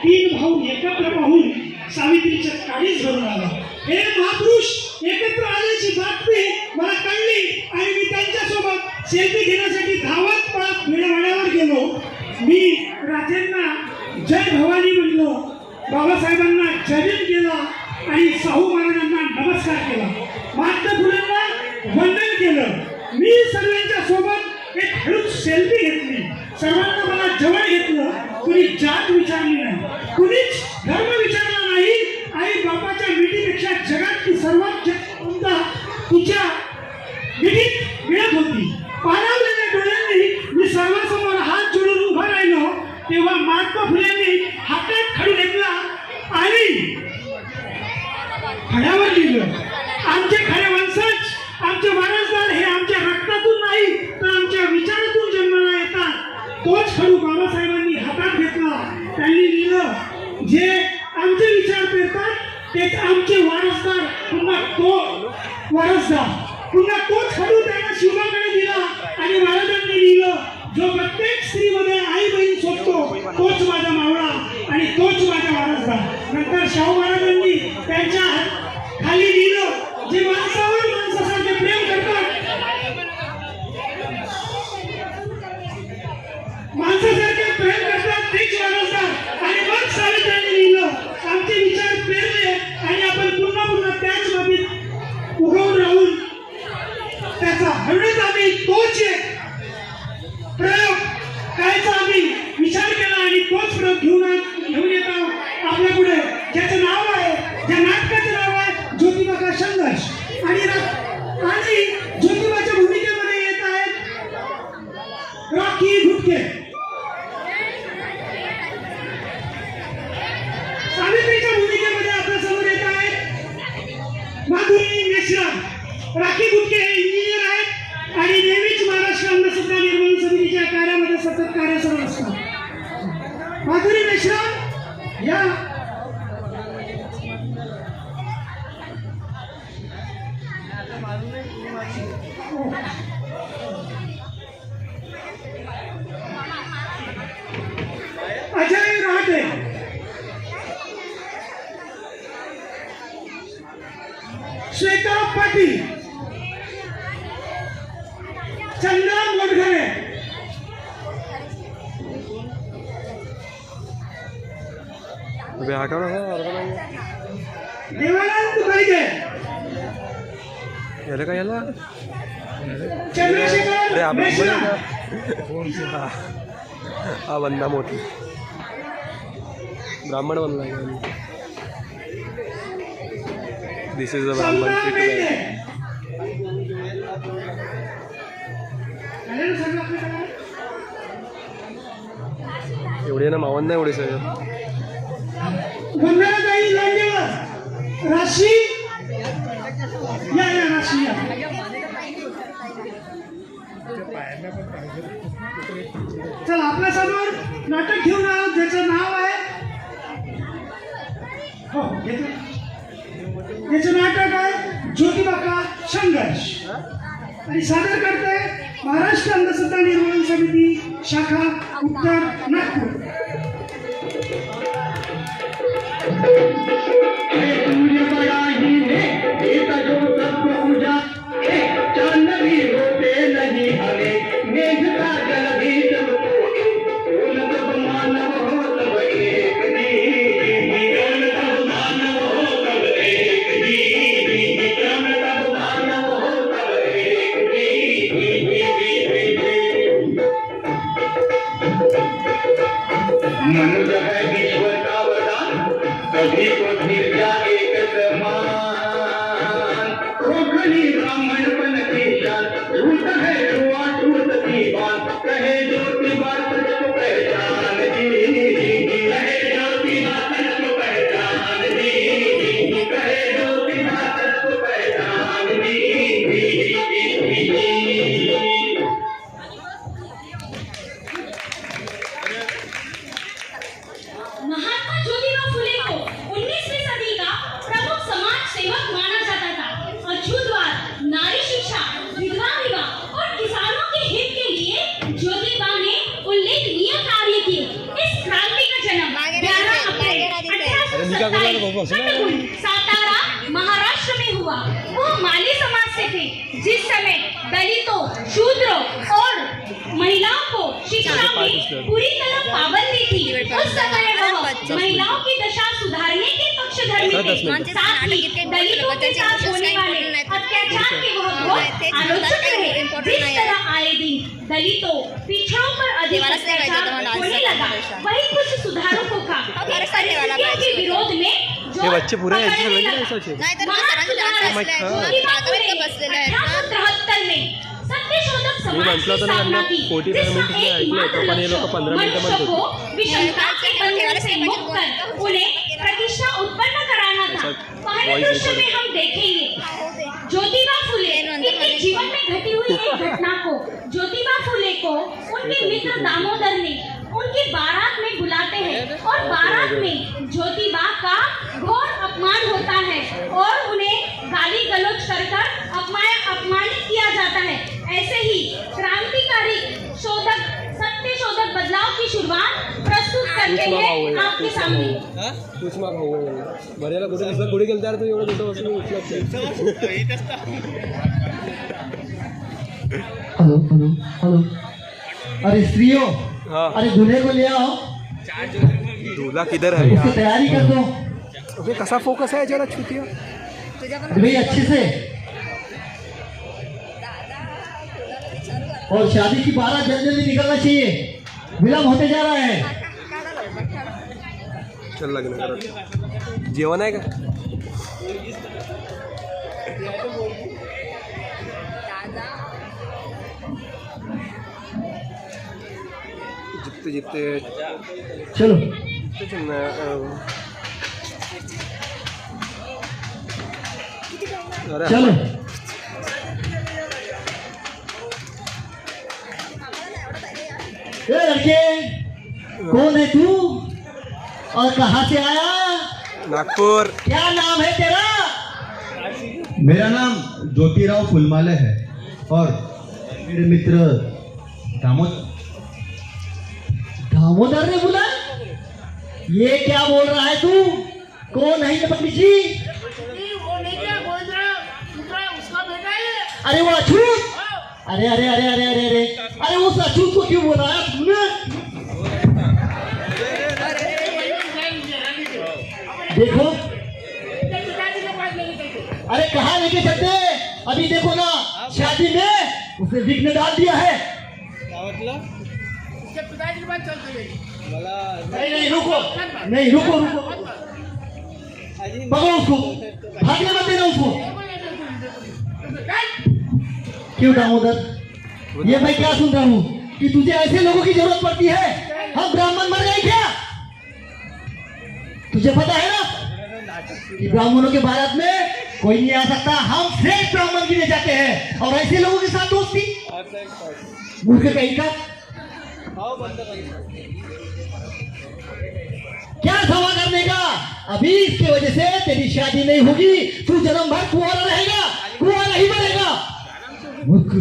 तीन भाऊ एकत्र पाहून सावित्रीच्या काळीच घडून आला. हे महापुरुष एकत्र आल्याची बातमी मला कळली आणि मी त्यांच्यासोबत सेल्फी घेण्यासाठी धावत पळत मेळाव्यावर गेलो. मी राजेंना जय भवानी म्हणलो, बाबासाहेबांना जयंत केला आणि शाहू महाराजांना नमस्कार केला, महात्मा फुलेंना वंदन केलं. मी सर्वांच्या सोबत एक हळूच सेल्फी घेतली. सर्वांना मला जवळ घेतलं. कुणी जात विचारली नाही, कुणीच धर्म विचारला नाही. आई बापाच्या मिठीपेक्षा जगातली सर्वात उमदा तिच्या मिठीत मिळत होती. पाणावलेल्या डोळ्यांनी मी सर्वांसमोर हात जोडून उभा राहिलो. तेव्हा महात्मा फुलेंनी हातात खडू घेतला आणि खड्यावर लिहिलं, आमचे खरे वंशज, आमचे वारसदार हे आमच्या रक्तातून नाही तर आमच्या विचारातून जन्माला येतात. तोच खडू बाबासाहेबांनी हातात घेतला. त्यांनी लिहिलं, जे आमचे विचार पेरतात तेच आमचे वारसदार. पुन्हा तोच खडू त्यांना शिवाकडे दिला आणि महाराजांनी लिहिलं, जो प्रत्येक स्त्रीमध्ये आई बहीण शोधतो तोच माझा मावळा आणि तोच माझा वारसदार. नंतर शाहू महाराजांनी त्यांच्या खाली लिहिलं, जे माणसावर माणसासारखे प्रेम करतात, माणसासारखे प्रेम करतात तेच वारसदार. आणि मग सावित्र्यांनी लिहिलं, आमचे विचार पेरले आणि आपण पुन्हा पुन्हा त्याच बाबतीत उगवून राहून त्याचा हळूच आम्ही तोच एक प्रयोग करायचा आम्ही विचार केला आणि तोच प्रयोग घेऊन येत आहोत आपल्या पुढे, ज्याचं नाव आहे, ज्या नाटकाचं नाव आहे ज्योतिबा का संघर्ष. आणि ज्योतिबाच्या भूमिकेमध्ये येत आहेत रॉकी गुटके. सावित्रीच्या भूमिकेमध्ये आपल्या समोर येत आहेत माधुरी मेश्राम. राखी गुटके हे इंजिनियर आहेत आणि नेहमीच महाराष्ट्र अंधश्रद्धा निर्मूलन समितीच्या कार्यामध्ये सतत कार्यरत असतात. माधुरी मेश्राम या अजय रहाटे, श्वेता पाटील, चंद्रा मोडघरे, देवानंद पाहिजे, चंद्रशेखर मेश्राम, हा बंदा मोठी ब्राह्मण बनला. दिस इज अ ब्राह्मण एवढे ना मावन नाही एवढे सगळं. गंगाराताई लांजेवर, राशी या राशी या. चला आपल्या समोर नाटक घेऊन आहोत ज्याचं नाव आहे, हो याचं नाटक आहे ज्योतिबा का संघर्ष आणि सादर करते महाराष्ट्र अंधश्रद्धा निर्मूलन समिती शाखा उत्तर नागपूर. मनुष्य है ईश्वर का वरदान, सभी को धीर जाए एक समान. खोखली ब्राह्मणपन की शान, झूठ है जुआ झूठ की बात. कहे ज्योतिबा सच को पहचान जी, कहे ज्योतिबा सच को पहचान जी, कहे ज्योतिबा सच को पहचान जी. महात्मा ज्योतिबा फुले को 19वीं सदी का सातारा महाराष्ट्र में हुआ। वो माली समाज से थे, जिस समय दलितों, शूद्रों और महिलाओं को शिक्षा में पूरी तरह पाबंदी थी। उस समय वह महिलाओं की दशा सुधारने के पक्षधर में थे। साथ ही दलितों के साथ होने वाले अत्याचार के वह घोर आलोचक रहे। जिस तरह आए दिन दलितों, पिछड़ों पर अधिक अत्याचार होने लगा, वही कुछ सुधारकों का परिस्थितियों के विरोध में जो हे बच्चे पुरे पकड़ने यांचे लगा। सगळे असेच. ज्योतिबा फुले 1873 में सत्यशोधक समाज म्हटलं की होतं ना स्थापना त्यांना की, 45 जिसका मिनिट एक ऐकलं होतं, पण हे लोक 15 मिनिटं मनुष्य म्हणत को होते. विषमता के बंधन से मुक्त कर उन्हें प्रतिष्ठा उत्पन्न कराना था। पहले दृश्य में हम देखेंगे ज्योतिबा फुले इनके जीवन में घटी हुई एक घटना को। ज्योतिबा फुले को उनके मित्र दामोदर ने उनकी बारात में बुलाते हैं और बारात में ज्योतिबा का घोर अपमान होता है और उन्हें गाली गलौज कर अपमानित किया जाता है। ऐसे ही क्रांतिकारी शोधक सत्य शोधक बदलाव की शुरुआत प्रस्तुत करते हैं आपके सामने। तूच माग भाऊ आहे. बऱ्याला कुठे दिसलं कुठे गेलं तर तू एवढं मोठं बसून उचलत हेलो हेलो हेलो। अरे स्त्रियों, हाँ. अरे दूल्हे को ले आओ, दूल्हा किधर है उसकी यार? तैयारी कर दो। अबे कसा फोकस आहे जरा छुटिया. अरे भाई अच्छे से। और शादी की बारात जल्दी जल्दी निकलना चाहिए, विलम्ब होते जा रहा है। चल लग्न करत. जेवण आहे का? जितते जितते चलो अरे चलो। ए लड़के, कौन है तू और कहाँ से आया? नागपूर. क्या नाम है तेरा? मेरा नाम ज्योतिराव फुलमाले है और मेरे मित्र दामोदर ने बोला, ये क्या बोल रहा है तू? कौन है ये बकरीची? अरे वो अछूत। अरे अरे अरे अरे अरे अरे अरे उस अछूत को क्यों बोला है तुमने? देखो, अरे कहाँ लेके चलते? अभी देखो ना, शादी में उसने विघ्न डाल दिया है। नहीं नहीं रुको, नहीं रुको रुको, पकड़ो उसको, भागने मत देना उसको। क्यों दामोदर, ये मैं क्या सुन रहा हूँ कि तुझे ऐसे लोगों की जरूरत पड़ती है? हम ब्राह्मण मर गए क्या? तुझे पता है ना कि ब्राह्मणों के बारात में कोई नहीं आ सकता, हम श्रेष्ठ ब्राह्मण गिने जाते हैं। और ऐसे लोगों के साथ दोस्ती, मूर्ख कहीं का। क्या सवा करने का? अभी इसके वजह से तेरी शादी नहीं होगी, तू जन्म भर कुंवारा रहेगा, कुंवारा ही बनेगा। मूर्ख।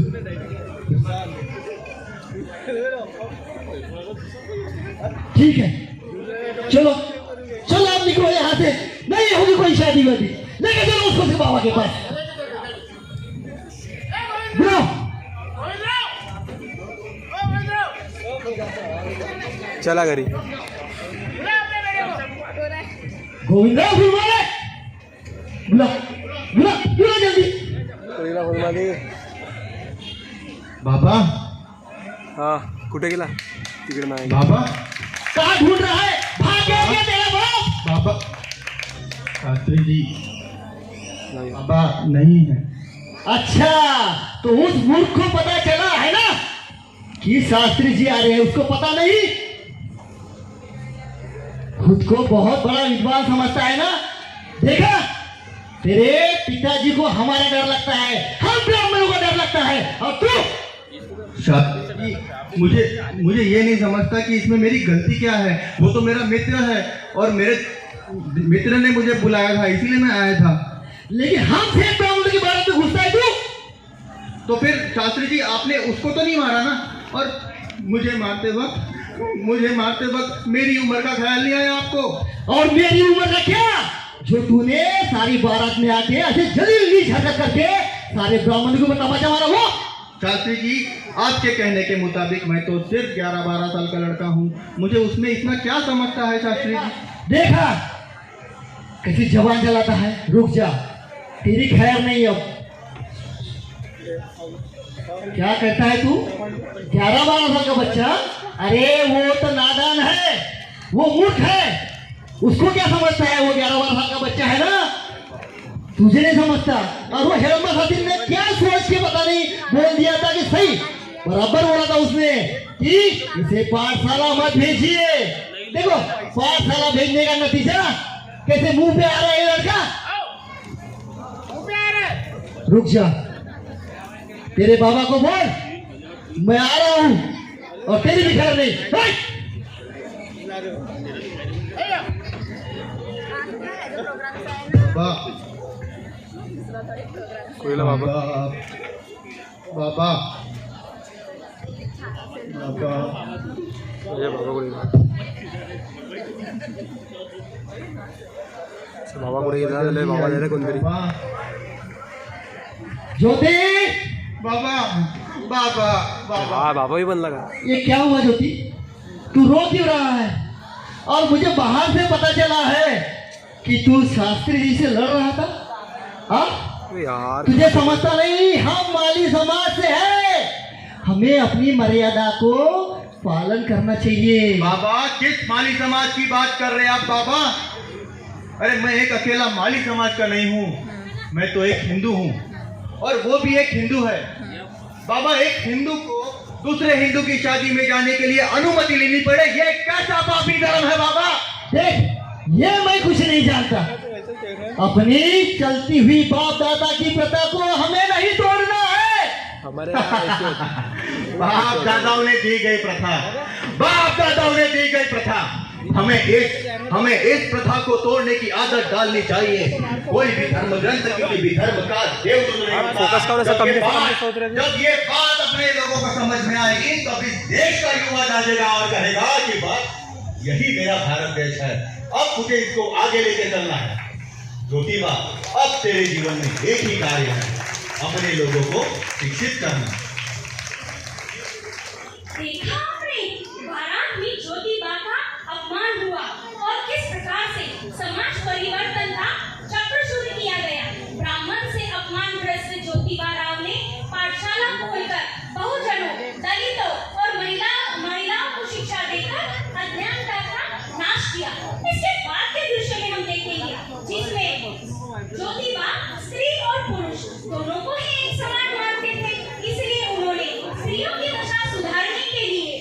ठीक है, चलो चलो आप निकलो यहाँ से, नहीं होगी कोई शादी वादी। लेके चलो उसको से बाबा के पास। बुलाओ। चला घरी. गोविंदराव फुलमाले, बुला बुला बुला जल्दी। पहिला फुलमाले. बाबा हा कुठे गेला? तिकडे नाही. बाबा कहाँ ढूंढ रहा है? भाग गया क्या तेरा बाप? बाबा शास्त्री जी, नाही. बाबा नहीं है। अच्छा, तो उस मूर्ख को पता चला है ना कि शास्त्री जी आ रहे हैं, उसको पता नहीं? खुद को बहुत बड़ा विद्वान समझता है ना? देखा, तेरे पिताजी को हमारा डर लगता है, हम ब्राह्मणों को डर लगता है, और तू? शास्त्री जी, मुझे ये नहीं समझता कि इसमें मेरी गलती क्या है। वो तो मेरा मित्र है और मेरे मित्र ने मुझे बुलाया था, इसीलिए मैं आया था। लेकिन हम फिर ब्राह्मणों की बारात में घुसता है तू? तो फिर शास्त्री जी आपने उसको तो नहीं मारा ना? और मुझे मारते वक्त मुझे मारते वक्त मेरी उम्र का ख्याल नहीं आया आपको? और मेरी उम्र का क्या, जो तूने सारी बारात में आके ऐसे जलीली झटक करके सारे ब्राह्मण को तमाचा मारा वो? शास्त्री जी, आपके कहने के मुताबिक मैं तो सिर्फ 11-12 साल का लड़का हूँ, मुझे उसमें इतना क्या समझता है शास्त्री जी? देखा कैसी जबान चलाता है। रुक जा, तेरी खैर नहीं। अब क्या कहता है तू? 11-12 साल का बच्चा? अरे वो तो नादान है, वो मूर्ख है, उसको क्या समझता है? वो 11-12 साल का बच्चा है ना, तुझे नहीं समझता। और वो हेरम्बा खातिर ने क्या सोच के पता नहीं बोल दिया था कि सही बराबर बोला था उसने कि इसे पाठशाला मत भेजिए। देखो पाठशाला भेजने का नतीजा कैसे मुंह पे आ रहा है ये लड़का। रुक जा, तेरे बाबा को बोल मैं आ रहा हूं और तेरी भी खैर नहीं। कोयला बाबा बाबा बाबा ये बाबा कुठे गेला बाबा झाले कोणतरी ज्योति, बाबा बाबा बाबा हा बाबा भी बनला का? ये क्या हुआ ज्योति, तू रो क्यों रहा है? और मुझे बाहर से पता चला है कि तू शास्त्री जी से लड़ रहा था। हाँ यार तुझे समझता नहीं, हम माली समाज से है, हमें अपनी मर्यादा को पालन करना चाहिए। बाबा किस माली समाज की बात कर रहे हैं आप बाबा? अरे मैं एक अकेला माली समाज का नहीं हूँ, मैं तो एक हिंदू हूँ और वो भी एक हिंदू है। बाबा एक हिंदू को दूसरे हिंदू की शादी में जाने के लिए अनुमति लेनी पड़े, ये कैसा पापी धर्म है बाबा? देख ये मैं कुछ नहीं जानता, अपनी चलती हुई बाप दादा की प्रथा को हमें नहीं तोड़ना है। हमारे यहाँ ऐसे होता है। बाप दादाओं ने दी गई प्रथा, बाप दादाओं ने दी गई प्रथा, हमें इस प्रथा को तोड़ने की आदत डालनी चाहिए। कोई भी धर्म ग्रंथ किसी भी धर्म का देवदूत नहीं होता। फोकस करो, जब ये बात अपने लोगों को समझ में आएगी तो अभी देश का युवा जागेगा और कहेगा कि बात यही मेरा भारत देश है, अब मुझे इसको आगे लेके चलना है। ज्योतिबा, अब तेरे जीवन में एक ही कार्य है, अपने लोगों को शिक्षित करना। देखा आपने बारात में ज्योतिबा का अपमान हुआ और किस प्रकार से समाज परिवर्तन का चक्र शुरू किया गया। ब्राह्मण से अपमानग्रस्त ज्योतिबा राव ने पाठशाला खोलकर बहुजनों, दलितों और महिलाओं को शिक्षा देकर अज्ञानता का नाश किया। इसके बाद के दृश्य में हम देखेंगे जिसमें ज्योतिबा स्त्री और पुरुष दोनों को ही एक समान मानते थे, इसलिए उन्होंने स्त्रियों की दशा सुधारने के लिए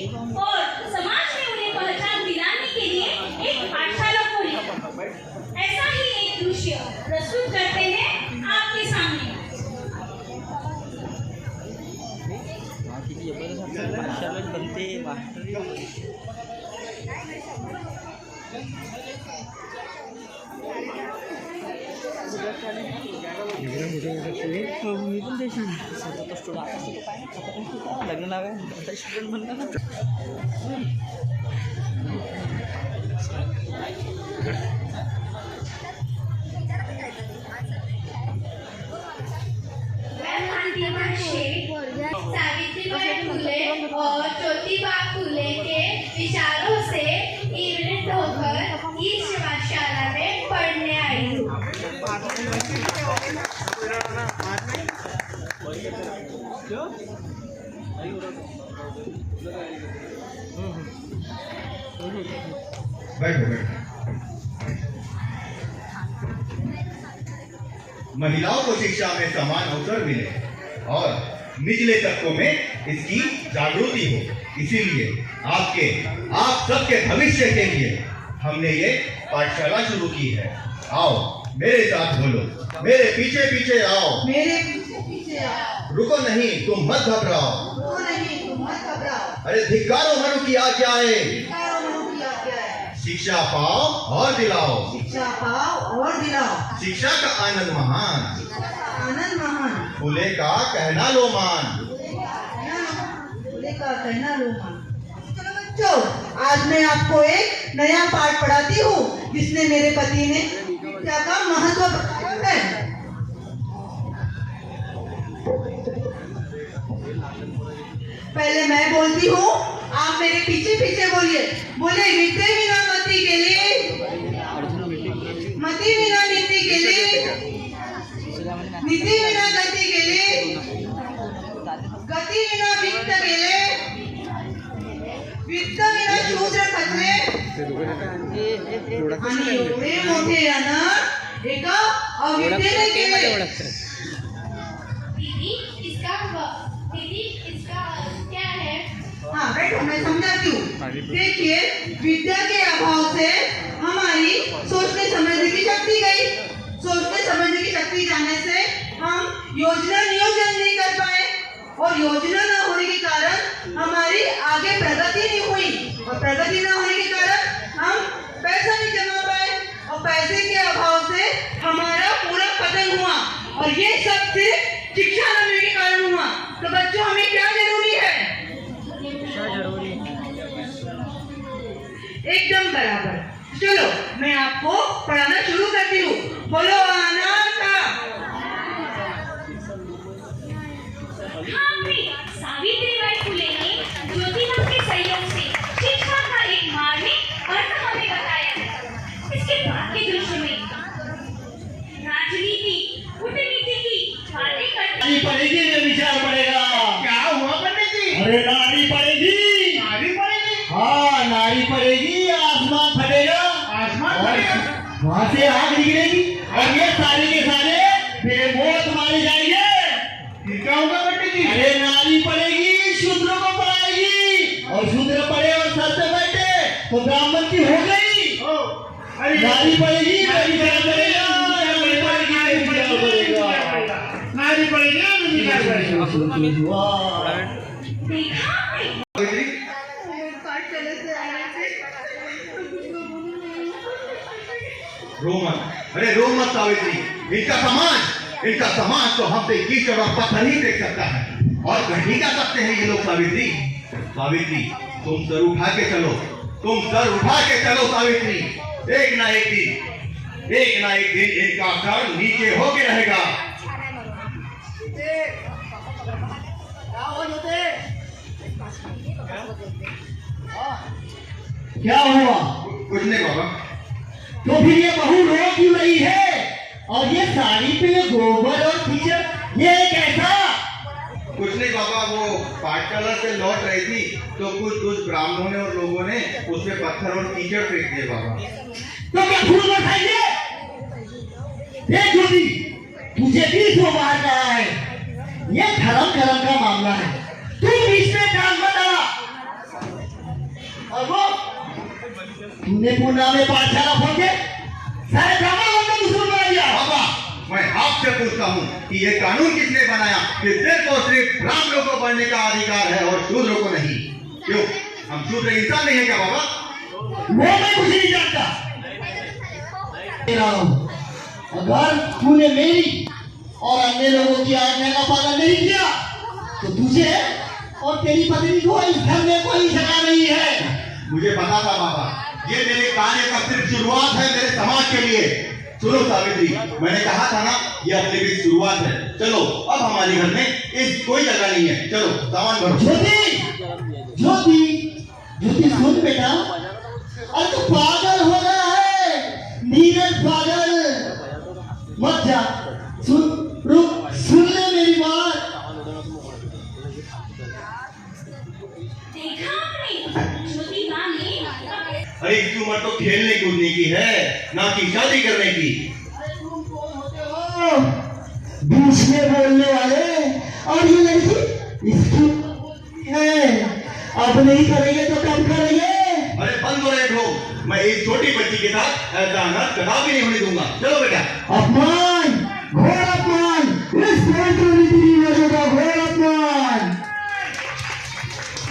और समाज में उन्हें पहचान दिलाने के लिए एक पाठशाला खोली। ऐसा ही एक दृश्य प्रस्तुत करते हैं आपके सामने। लग्न नाव आहे स्टुडंट म्हणलं ना. सावित्रीबाई फुले और ज्योतिबा फुले के विचारों से प्रेरित होकर इस पाठशाला में पढ़ने आई हूँ। बैठो बैठो। महिलाओं को शिक्षा में समान अवसर मिले और निचले तबकों में इसकी जागृति हो, इसीलिए आप सबके भविष्य के लिए हमने ये पाठशाला शुरू की है। आओ मेरे साथ बोलो, मेरे पीछे पीछे आओ। मेरे पीछे पीछे आओ। रुको नहीं, तुम मत घबराओ। रुको नहीं, तुम मत घबराओ। अरे धिक्कारो मनु की आज्ञा है। धिक्कारो मनु की आज्ञा है। शिक्षा पाओ और दिलाओ। शिक्षा पाओ और दिलाओ। शिक्षा का आनंद महान। आनंद महान। फूले का कहना लो मान। फूले का कहना लो मान। चलो बच्चों आज मैं आपको एक नया पाठ पढ़ाती हूँ जिसने मेरे पति ने विद्या का महत्व बताया है। पहले मैं बोलती हूँ, आप मेरे पीछे पीछे बोलिए। बोले विद्या विना मति के लिए, मति विना नीति के लिए, नीति विना गति के लिए, गति विना वित्त के लिए, वित्त विना शूद्र खतरे आणि एवढे मोठे अनाथ एका अविद्येने केले। दीदी इसका क्या है? हाँ बैठो, मैं समझाती हूँ। देखिए, विद्या के अभाव से हमारी सोचने समझने की शक्ति गई। सोचने समझने की शक्ति जाने से हम योजना नियोजन नहीं कर पाए और योजना न होने के कारण हमारी आगे प्रगति नहीं हुई और प्रगति न होने के कारण हम पैसा नहीं जमा पाए और पैसे के अभाव से हमारा पूरा पतन हुआ और ये सब सिर्फ शिक्षा न मिलने के कारण हुआ। तो बच्चों, हमें क्या जरूरी है? एकदम बराबर। चलो मैं आपको पढ़ाना शुरू करती हूँ। बोलो अनाथा। सावित्रीबाई फुले ने ज्योतिबा के सहयोग से शिक्षा का एक मार्मिक अर्थ हमें बताया है। इसके बाद के दृश्य में राजनीति, कूटनीति की बातें करते नारी पढ़ेगी में विचार पड़ेगा। क्या हुआ पंडित जी? अरे नारी पढ़ेगी, नारी पड़ेगी? हाँ नारी पढ़ेगी, आसमान फटेगा, आसमान और फटेगा? वहाँ से आग निकलेगी और ये सारे के सारे बेमौत मारे जाएंगे। फिर क्या होगा पंडित जी? अरे नारी पढ़ेगी, शूद्र को पढ़ाएगी और शूद्र पढ़े और सर पे बैठे तो ब्राह्मण की हो गई। अरे नारी पढ़ेगी में विचार पड़ेगा, नारी पढ़ेगी में विचार पड़ेगा। नारी पड़ेगी, वाह, देखा पंडित जी, रो मत, अरे रो मत सावित्री। इनका समाज तो हम पे कीचड़ और पत्थर ही देख सकता है और घटी का सकते हैं ये लोग। सावित्री तुम सर उठा के चलो सावित्री। एक ना एक दिन इनका सर नीचे होके रहेगा। क्या हुआ? कुछ नहीं बाबा। तो फिर ये बहू रो क्यों रही है? और ये साड़ी पे ये गोबर और कीचड़ ये कैसा? कुछ नहीं बाबा, वो पाठशाला से लौट रही थी तो कुछ ब्राह्मणों ने और लोगों ने उसमें पत्थर और कीचड़ फेंक दिए बाबा। तो क्या फूल बरसाएंगे? देख ज्योति, तुझे भी तो बाहर कहा है, ये धर्म का मामला है, तू बीच में टांग मत अड़ा। और वो तूने पूना में पाठशाला खोल के सारे ब्राह्मणों को दुश्मन बना दिया। बाबा, मैं आपसे पूछता हूँ कि ये कानून किसने बनाया कि सिर्फ और सिर्फ ब्राह्मणों को पढ़ने का अधिकार है और शूद्रों को नहीं? क्यों, हम शूद्र इंसान नहीं है क्या बाबा? वो मैं कुछ नहीं जानता। अगर तूने मेरी और अन्य लोगों की आज्ञा का पालन नहीं किया तो तुझे और तेरी पत्नी को इस घर में कोई जगह नहीं है। मुझे पता था बाबा, ये मेरे कार्य का सिर्फ शुरुआत है मेरे समाज के लिए। सुनो सावित्री, मैंने कहा था ना ये अपने की शुरुआत है। चलो अब हमारे घर में इस कोई जगह नहीं है, चलो सामान भरो। ज्योति सुन बेटा, अरे तू पागल हो रहा है, नीरज पागल मत जा। सुन ले मेरी बात। देखा आपने ज्योतिबा ने अरे इसकी उम्र तो खेलने कूदने की है, ना कि शादी करने की। बीच में बोलने वाले, और ये लड़की इसकी है, अब नहीं करेंगे तो कब करेंगे? अरे बंद हो रहे हो, मैं एक छोटी बच्ची के साथ ऐसा अनर्थ कदापि नहीं होने दूंगा। चलो बेटा। अपमान, घोर अपमान, इस रीति का घोर अपमान।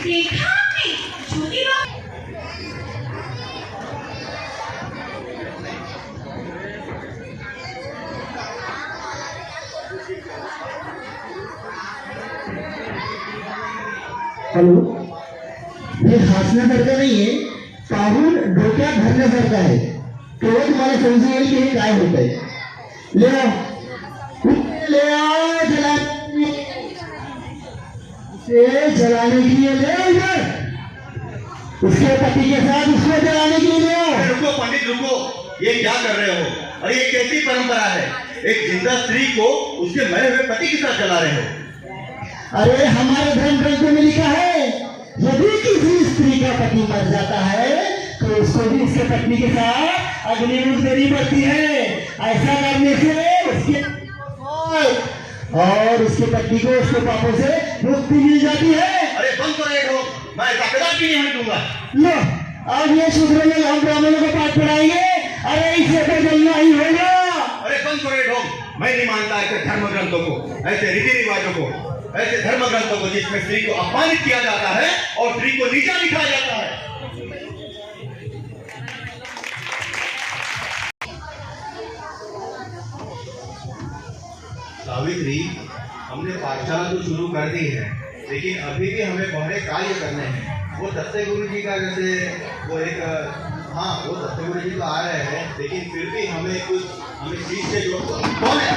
देखा आपने ज्योतिबा हेलो, ये हंसना डरता नहीं है, पाहून डोक्यात धरण्यासारखं आहे. तेव्हा तुम्हाला समजून येईल की हे काय होत आहे. ले आओ जलाने के लिए ले इधर. उसके पति के साथ उसको जलाने के लिए ले आओ. रुको पंडित रुको, ये क्या कर रहे हो? और ये कैसी परंपरा है? एक जिंदा स्त्री को उसके मरे हुए पति के साथ जला रहे हो? अरे हमारे धर्म ग्रंथों में लिखा है यदि किसी स्त्री का पति मर जाता है तो उसको भी उसके पत्नी के साथ अग्निमुख देनी पड़ती है. ऐसा करने से उसके और उसके पत्नी को उसके पापों से मुक्ति मिल जाती है. अरे बंद करो ये ढोंग, मैं ऐसा कदापि नहीं होने दूंगा. लो अब ये शूद्रों में हम ब्राह्मणों को पाठ पढ़ाएंगे. अरे इसे तो जलना ही होगा. अरे बंद करो ये ढोंग, मैं नहीं मानता ऐसे धर्म ग्रंथों को, ऐसे रीति रिवाजों को, ऐसे धर्म ग्रंथों को जिसमें स्त्री को अपमानित किया जाता है और स्त्री को नीचा दिखाया जाता है. सावित्री, हमने पाठशाला तो शुरू कर दी है, लेकिन अभी भी हमें बहुत कार्य करने हैं. वो दत्ते गुरु जी का जैसे वो एक वो दत्ते गुरु जी तो आ रहे हैं, लेकिन फिर भी हमें चीज से जो कौन है?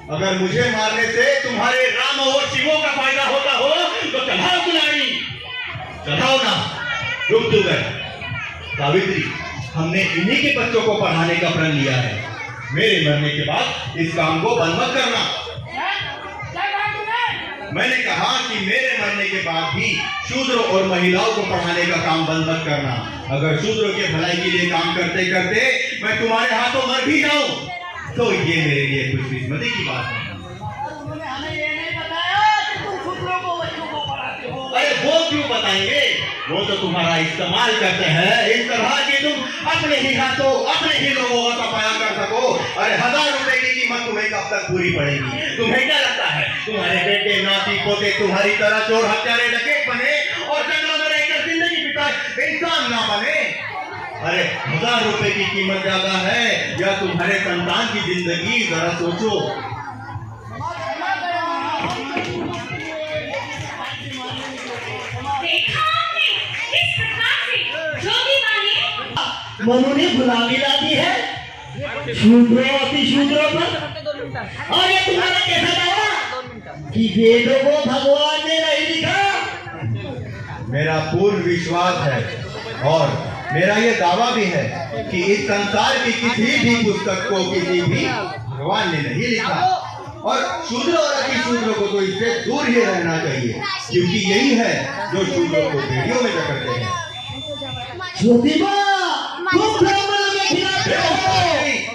अगर मुझे मारने से तुम्हारे राम और शिवों का फायदा होता हो तो चढ़ाओ कुल्हाड़ी, चढ़ाओ ना, रुक तू गए. सावित्री, हमने इन्हीं के बच्चों को पढ़ाने का प्रण लिया है. मेरे मरने के बाद इस काम को बंद मत करना. मैंने कहा कि मेरे मरने के बाद भी शूद्रों और महिलाओं को पढ़ाने का काम बंद मत करना. अगर शूद्रों के भलाई के लिए काम करते करते मैं तुम्हारे हाथों मर भी जाऊं तो ये मेरे लिए खुशकिस्मती की बात है. अरे वो क्यों बताएंगे? वो तो तुम्हारा इस्तेमाल करते हैं इस तरह कि तुम अपने ही हाथों अपने ही लोगों का सफाया कर सको. अरे 1000 रुपए की कीमत तुम्हें कब तक पूरी पड़ेगी? तुम्हें क्या लगता है तुम्हारे बेटे नाती पोते तुम्हारी तरह चोर हत्यारे डकैत बने और जंगलों में रहकर जिंदगी बिताए इंसान ना बने? अरे 1000 रुपए की कीमत ज्यादा है या तुम्हारे संतान की जिंदगी? जरा सोचो. देखा आपने किस प्रकार से ज्योतिबा ने मनु ने गुलामी ला दी है शूद्रों अति शूद्रों पर. और ये तुम्हारा कैसा दावा कि वेदों को भगवान ने नहीं लिखा? मेरा पूर्ण विश्वास है और मेरा ये दावा भी है कि इस संसार की किसी भी पुस्तक को किसी भी भगवान ने नहीं लिखा. और शूद्र और अति शूद्र को तो इससे दूर ही रहना चाहिए, क्योंकि यही है जो शूद्रों को बेड़ियों में जकड़ते हैं. ज्योतिबा, तुम ब्राह्मणों के खिलाफ हो.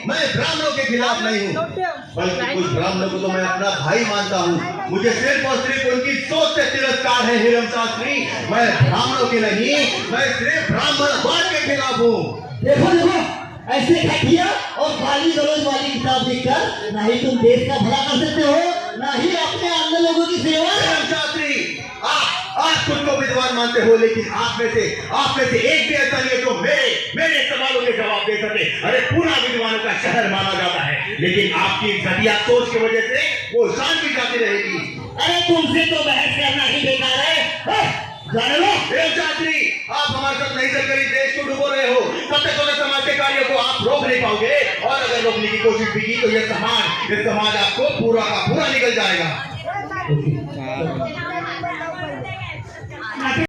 मैं ब्राह्मणों के खिलाफ नहीं हूँ, बल्कि कुछ ब्राह्मणों को तो मैं अपना भाई मानता हूँ. मुझे सिर्फ और सिर्फ उनकी सोच से तिरस्कार है हिरम शास्त्री. मैं ब्राह्मणों के नहीं, मैं सिर्फ ब्राह्मणवाद के खिलाफ हूँ. देखो देखो, ऐसे घटिया और गाली गलौज वाली किताब लिखकर ना ही तुम देश का भला कर सकते हो, ना ही अपने अन्य लोगों की सेवा. हिरम शास्त्री, आप खुद को विद्वान मानते हो, लेकिन आप में से एक भी ऐसा नहीं है जो मेरे सवालों के जवाब दे सके. अरे पूरा विद्वानों का शहर माना जाता है, लेकिन आपकी घटिया सोच की वजह से वो शांति जाती रहेगी. अरे तुमसे तो बहस करना ही बेकार है. जाने लो शास्त्री, आप हमारे साथ नहीं चलकर इस देश को डुबो रहे हो. सत्य समाज के कार्यों को आप रोक नहीं पाओगे, और अगर रोकने की कोशिश भी की तो ये समाज आपको पूरा का पूरा निकल जाएगा.